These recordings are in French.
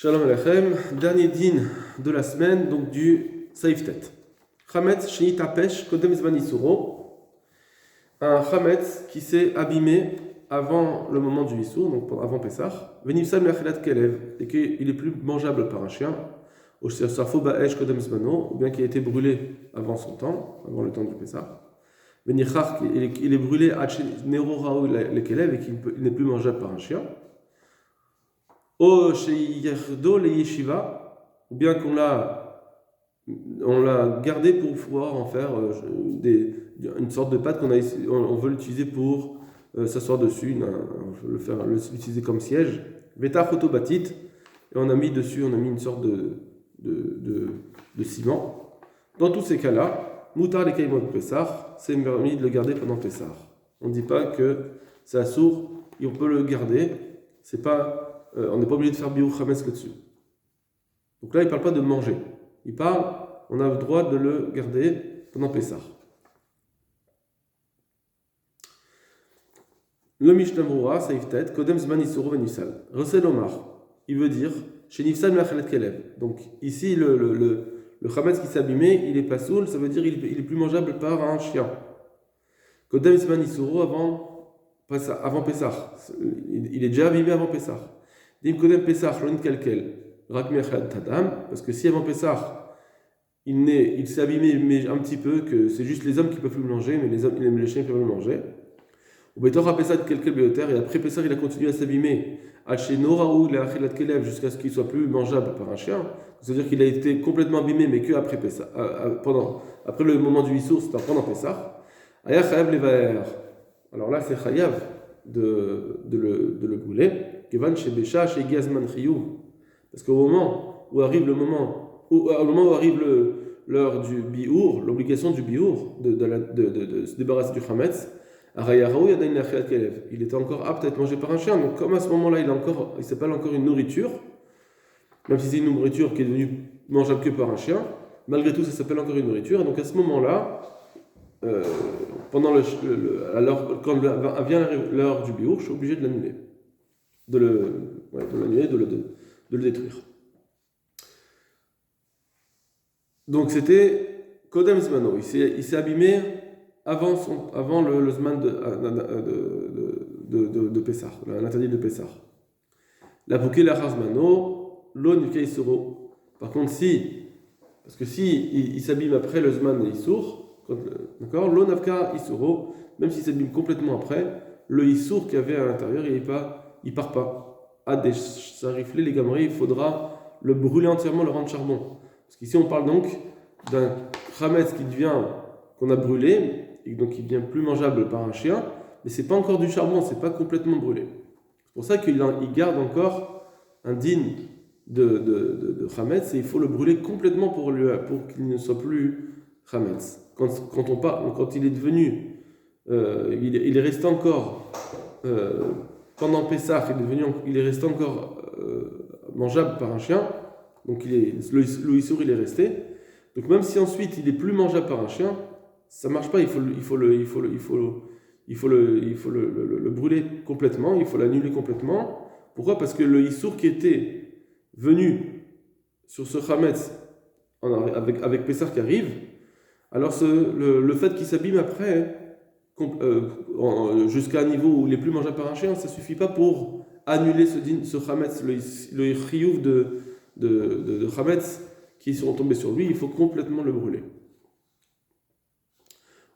Shalom Alechem, dernier din de la semaine, donc du Saiftet. Chametz Shenit Apesh Kodem Zman Isuro. Un Chametz qui s'est abîmé avant le moment du Issour, donc avant Pessah. Venivsam Lachelat Kelev, et qu'il est plus mangeable par un chien. Ou bien qui a été brûlé avant son temps, avant le temps du Pessah. Venichach, il est brûlé à Nero Raou le Kelev et qu'il n'est plus mangeable par un chien. Ou bien qu'on l'a gardé pour pouvoir en faire une sorte de pâte on veut l'utiliser pour s'asseoir dessus, l'utiliser comme siège. Vetach otobatit, et on a mis une sorte de ciment. Dans tous ces cas-là, mutar les kaimot Pessah, c'est permis de le garder pendant Pessah. On ne dit pas que c'est assourd et on peut le garder, c'est pas. On n'est pas obligé de faire biou chametz là-dessus. Donc là, il ne parle pas de manger. Il parle, on a le droit de le garder pendant Pessah. Le Mishnah Brura, Saiftet, Kodem Zman Isuro Venifsal. Resel Omar, il veut dire, chez Nifsal Mechalet Kelev. Donc ici, le chametz qui s'est abîmé, il est pas soul, ça veut dire qu'il est plus mangeable par un chien. Kodem Zman Isuro avant Pessah. Il est déjà abîmé avant Pessah. Parce que si avant Pessah, il s'est abîmé mais un petit peu, que c'est juste les hommes qui peuvent plus le manger, mais les chiens peuvent le manger. Et après Pessah, il a continué à s'abîmer jusqu'à ce qu'il soit plus mangeable par un chien. C'est-à-dire qu'il a été complètement abîmé, mais que après Pessah, après le moment du Issour, c'est pendant Pessah. Alors là, c'est chayav de le brûler. Parce qu'au moment où arrive l'heure du biour, l'obligation du biour de se débarrasser du chametz, il était encore apte à être mangé par un chien. Donc comme à ce moment-là, il s'appelle encore une nourriture, même si c'est une nourriture qui est devenue mangeable que par un chien, malgré tout, ça s'appelle encore une nourriture. Et donc à ce moment-là, quand vient l'heure du biour, je suis obligé de l'annuler. De le détruire. Donc c'était Kodem Zmano, il s'est abîmé avant le Zman de Pessah, l'interdit de Pessah. La Pouké la Zmano, l'on Isuro. Par contre, parce que il s'abîme après le Zman Issour, d'accord, l'on Avka Isuro, même s'il s'abîme complètement après, le Issour qu'il y avait à l'intérieur, il part pas. À des chariflés, les gameries, il faudra le brûler entièrement, le rendre charbon. Parce qu'ici, on parle donc d'un chametz qu'on a brûlé, et donc qui devient plus mangeable par un chien, mais c'est pas encore du charbon, c'est pas complètement brûlé. C'est pour ça qu'il garde encore un din de chametz, et il faut le brûler complètement pour qu'il ne soit plus chametz. Quand il est devenu, il est resté encore. Pendant Pessah, il est resté encore mangeable par un chien, donc le Issour il est resté. Donc même si ensuite il est plus mangeable par un chien, ça marche pas. Il faut le brûler complètement, il faut l'annuler complètement. Pourquoi ? Parce que le Issour qui était venu sur ce chametz avec Pessah qui arrive, alors le fait qu'il s'abîme après. Jusqu'à un niveau où il est plus mangeable par un chien, ça ne suffit pas pour annuler ce chametz, le chiyuv de chametz qui sont tombés sur lui, il faut complètement le brûler.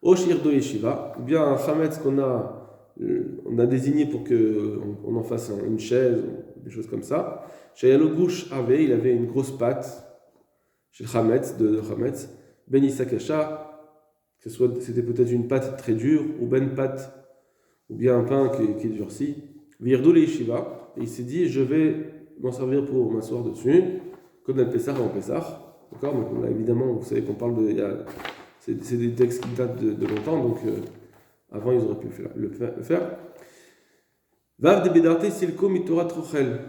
Au shirdo yeshiva, bien un chametz qu'on a désigné pour qu'on en fasse une chaise, des choses comme ça. Chez Yalogouch il avait une grosse pâte chez chametz, de chametz, ben Isakasha. C'était peut-être une pâte très dure, ou bien une pâte, ou bien un pain qui est durci. Virdou le yeshiva, et il s'est dit, je vais m'en servir pour m'asseoir dessus, comme dans le Pessah avant Pessah. D'accord ? Donc là, évidemment, vous savez qu'on parle c'est des textes qui datent de longtemps, donc avant ils auraient pu le faire. Vav de bedarte silko mitora trochel.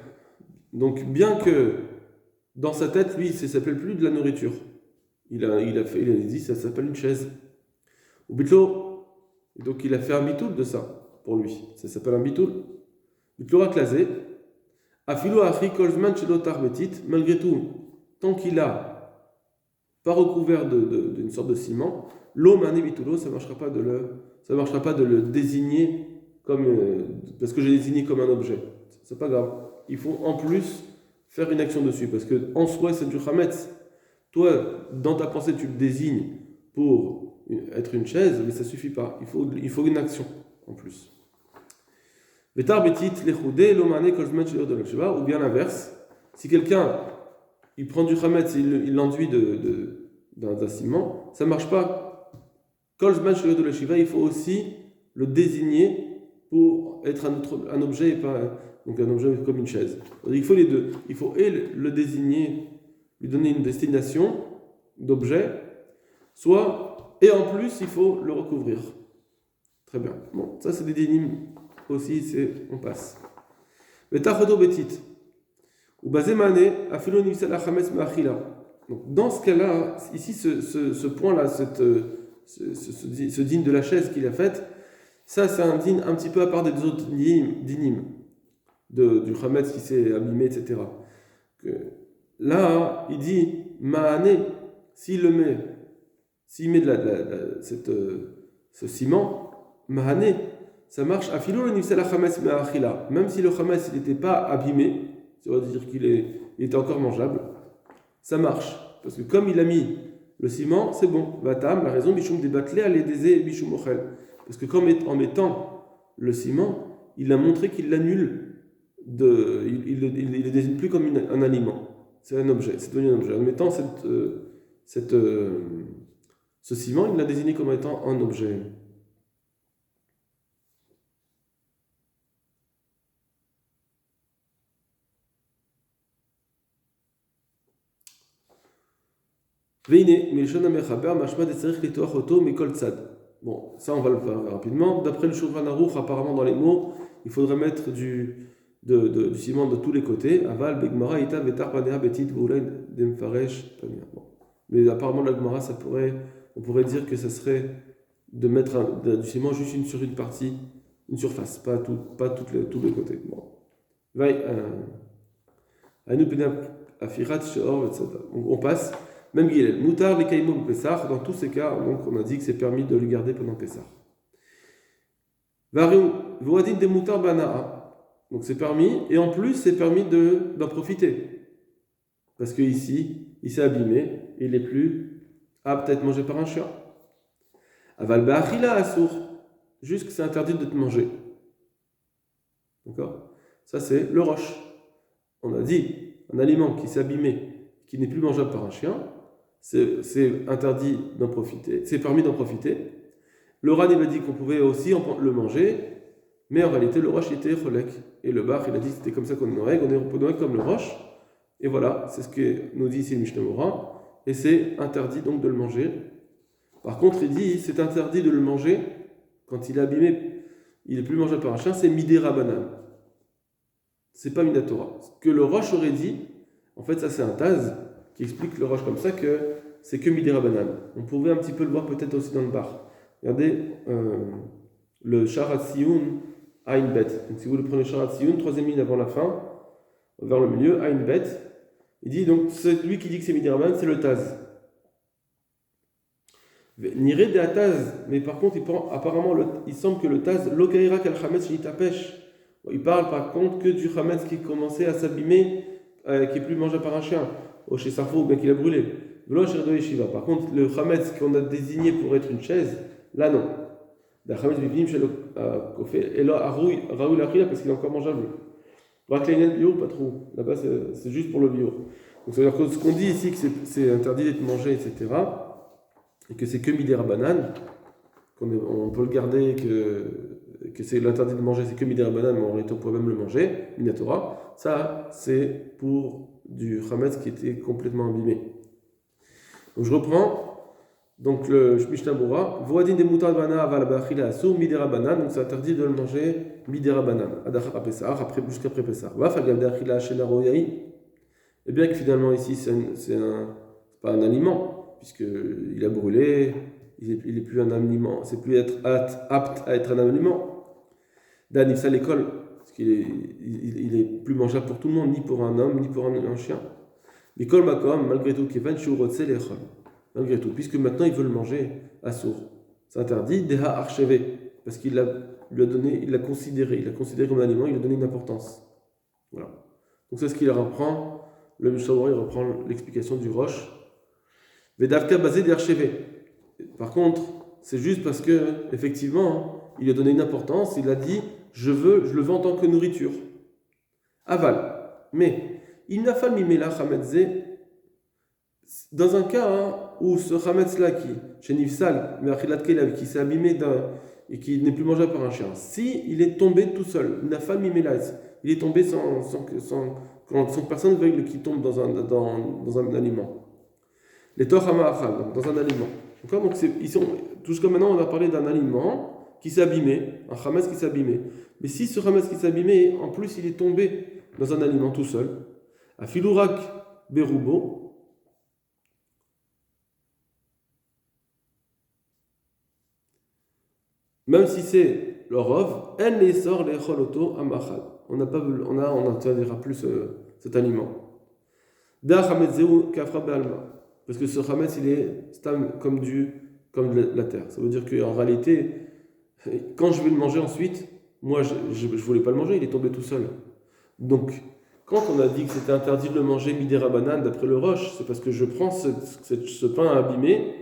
Donc bien que dans sa tête, lui, ça s'appelle plus de la nourriture. Il a dit, ça s'appelle une chaise. Ou bitlo, donc il a fait un bitoul de ça pour lui. Ça s'appelle un bitoul. Bitlo raklasé, Afilo Achri Kolzman Shelo Tarbetit, malgré tout, tant qu'il a pas recouvert d'une sorte de ciment, l'eau mané bitulo, ça ne marchera pas de le désigner comme, parce que j'ai désigné comme un objet. C'est pas grave. Il faut en plus faire une action dessus, parce que en soi c'est du chametz. Toi, dans ta pensée, tu le désignes pour être une chaise, mais ça suffit pas. Il faut une action en plus. Ou bien l'inverse, si quelqu'un il prend du chametz, il l'enduit d'un ciment, ça ne marche pas. Il faut aussi le désigner pour être un objet et pas donc un objet comme une chaise. Il faut les deux. Il faut le désigner, lui donner une destination d'objet, et en plus il faut le recouvrir. Très bien. Bon, ça c'est des dynimes aussi, on passe. Donc, dans ce cas-là, ici, ce point-là, ce dîme de la chaise qu'il a fait, ça c'est un dîme un petit peu à part des autres dynimes du chametz qui s'est abîmé, etc. Là, il dit Ma'ane, s'il met ce ciment, Ma'ane, ça marche à filo le nifsel chametz me'achila, même si le chametz n'était pas abîmé, ça veut dire qu'il était encore mangeable, ça marche. Parce que comme il a mis le ciment, c'est bon. Vatam, la raison, Bishum débatlé à l'aider Bishum ochel. Parce que comme en mettant le ciment, il a montré qu'il l'annule, il le désigne plus comme un aliment. C'est un objet, c'est devenu un objet. En mettant ce ciment, il l'a désigné comme étant un objet. Bon, ça on va le faire rapidement. D'après le Shulchan Aruch, apparemment dans les mots, il faudrait mettre du ciment de tous les côtés. Aval, Begmara, Ita, Vetar, Panea, Betit, Voulay, Demfaresh, Panea. Bon. Mais apparemment, la Gemara, on pourrait dire que ça serait de mettre du ciment juste sur une partie, une surface, pas tous les côtés. Bon. On passe. Même Gilel, Moutar, les Kaimou, Pessah, dans tous ces cas, donc on a dit que c'est permis de le garder pendant Pessah. Variou, Voadin de Moutar Banaa, donc c'est permis, et en plus c'est permis d'en profiter. Parce que ici, il s'est abîmé, et il n'est plus apte à être mangé par un chien. Aval Ba'achila Assour, juste que c'est interdit de te manger. D'accord? Ça c'est le roche. On a dit, un aliment qui s'est abîmé, qui n'est plus mangeable par un chien, c'est interdit d'en profiter, c'est permis d'en profiter. Le Ran il a dit qu'on pouvait aussi le manger, mais en réalité le roche était cholek. Et le Bach il a dit que c'était comme ça qu'on aurait comme le roche. Et voilà, c'est ce que nous dit ici le Mishnah Mora, et c'est interdit donc de le manger. Par contre, il dit c'est interdit de le manger quand il est abîmé, il est plus mangeable par un chien, c'est midé rabanan. C'est pas minatora. Ce que le roche aurait dit, en fait, ça c'est un Taz qui explique le roche comme ça que c'est que midé rabanan. On pouvait un petit peu le voir peut-être aussi dans le bar. Regardez le Sharat Sioun Ain Bet. Donc si vous le prenez Sharat Sioun, troisième ligne avant la fin, vers le milieu, Ain Bet, il dit donc celui qui dit que c'est midé rabanan, c'est le Taz. Niré de Taz, mais par contre, apparemment, il semble que le Taz, Lokaira kal Chametz Shitapesh, il parle par contre que du Chametz qui commençait à s'abîmer, qui est plus mangé par un chien, au chez Sarfo, ou bien qu'il a brûlé. Par contre, le Chametz qu'on a désigné pour être une chaise, là non. Et là, Raoul Achila, parce qu'il est encore mangeable. Rakleinel bio, pas trop. Là-bas, c'est juste pour le bio. Donc, ça veut dire que ce qu'on dit ici, que c'est interdit d'être mangé, etc., et que c'est que midé rabanan, on peut le garder, que c'est l'interdit de manger, c'est que midé rabanan, mais en réalité on peut même le manger, minatora, ça c'est pour du chametz qui était complètement abîmé. Donc je reprends, donc le Mishnah Bora, voadin de moutar bana aval ba'achila asur midé rabanan, donc c'est interdit de le manger midé rabanan, adachar pesach, jusqu'après pesach. Va falgav d'achila shena royaï, et bien que finalement ici c'est pas un aliment, puisqu'il a brûlé, il est plus un aliment, c'est plus apte à être un aliment. Dan, il ça l'école, il est plus mangeable pour tout le monde, ni pour un homme, ni pour un chien. Mais kol makom, malgré tout, malgré tout, puisque maintenant il veut le manger à sourd. C'est interdit, deha archevé, parce qu'il l'a considéré comme un aliment, il lui a donné une importance. Voilà. Donc c'est ce qu'il reprend, le Mishnah il reprend l'explication du Rosh. Vedavka basé d'archevé. Par contre, c'est juste parce que, effectivement, il a donné une importance, il a dit, je le veux en tant que nourriture. Aval. Mais, il n'a pas mis la chametze, dans un cas où ce chametz-là, chez Nifsal, qui s'est abîmé et qui n'est plus mangeable par un chien, si il est tombé tout seul, il n'a pas mis il est tombé sans que personne veuille qu'il tombe dans un aliment. Les torhama achal, dans un aliment. Donc jusqu'à maintenant, on a parlé d'un aliment qui s'est abîmé, un chametz qui s'est abîmé. Mais si ce chametz qui s'est abîmé, en plus il est tombé dans un aliment tout seul, à filourak berubo, même si c'est le rov, elle les sort les choloto amachal. On n'interdira plus cet aliment. Da chametzeu kafra be'alma. Parce que ce chametz, il est stam comme la terre. Ça veut dire qu'en réalité, quand je vais le manger ensuite, moi je ne voulais pas le manger, il est tombé tout seul. Donc, quand on a dit que c'était interdit de le manger midera banane d'après le Roche, c'est parce que je prends ce pain abîmé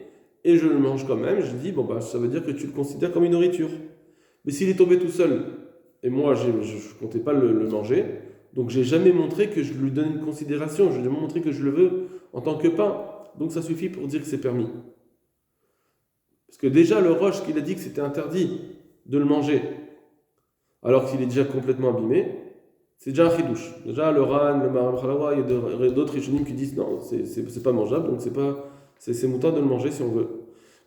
et je le mange quand même. Je dis, ça veut dire que tu le considères comme une nourriture. Mais s'il est tombé tout seul, et moi je ne comptais pas le manger, donc j'ai jamais montré que je lui donne une considération, je lui ai montré que je le veux en tant que pain. Donc ça suffit pour dire que c'est permis. Parce que déjà le Roche qu'il a dit que c'était interdit de le manger, alors qu'il est déjà complètement abîmé, c'est déjà un chidouche. Déjà le Ran, le Maram Khalawa, il y a d'autres rishonim qui disent non, c'est pas mangeable, donc c'est moutant de le manger si on veut.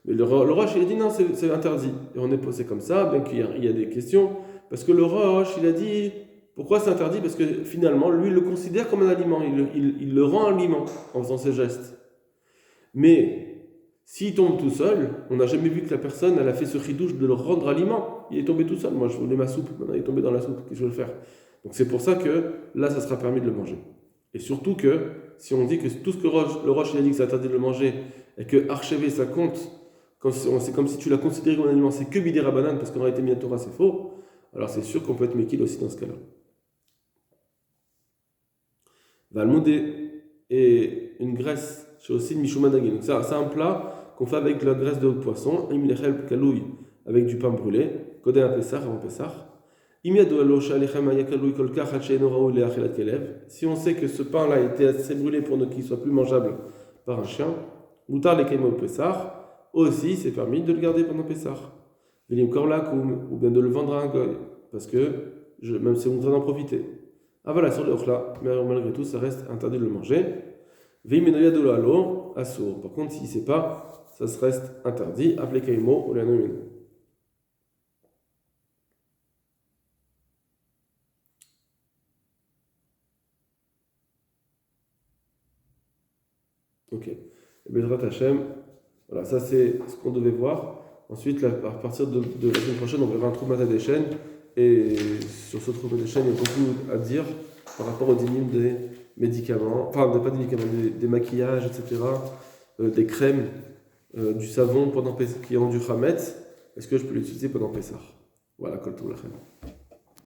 Mais le Roche il a dit non, c'est interdit. Et on est posé comme ça, bien qu'il y a des questions, parce que le Roche il a dit pourquoi c'est interdit, parce que finalement lui il le considère comme un aliment, il le rend aliment en faisant ses gestes. Mais s'il tombe tout seul, on n'a jamais vu que la personne elle a fait ce chidouche de le rendre aliment. Il est tombé tout seul. Moi je voulais ma soupe, maintenant il est tombé dans la soupe, qu'est-ce que je vais le faire? Donc c'est pour ça que là ça sera permis de le manger. Et surtout que si on dit que tout ce que le Roche il a dit que c'est interdit de le manger et que archevé ça compte, c'est comme si tu l'as considéré comme un aliment, c'est que bidera banane parce qu'en réalité Minatora c'est faux, alors c'est sûr qu'on peut être méquille aussi dans ce cas-là. Valmoudé et une graisse. C'est aussi une mishumadagi. Donc c'est un plat qu'on fait avec de la graisse de poisson, avec du pain brûlé, kodé à Pessah, avant Pessah. Si on sait que ce pain-là a été assez brûlé pour qu'il soit plus mangeable par un chien, moutar les kaimo Pessah, aussi c'est permis de le garder pendant Pessah. Vilim korlakum, ou bien de le vendre à un goy, parce que même si on doit en profiter. Ah voilà, sur le ochla, mais malgré tout, ça reste interdit de le manger. Par contre, s'il ne sait pas, ça se reste interdit. Appelez Kaimo ou la nomine. Ok. Bezrat Hashem, voilà, ça c'est ce qu'on devait voir. Ensuite, à partir de la semaine prochaine, on verra un Troumat des chaînes. Et sur ce Troumat des chaînes, il y a beaucoup à dire par rapport aux dynimes des médicaments, enfin pas des médicaments, des maquillages, etc., des crèmes, du savon qui ont du Hametz. Est-ce que je peux l'utiliser pendant Pessah? Voilà, Kol Tov Lachem.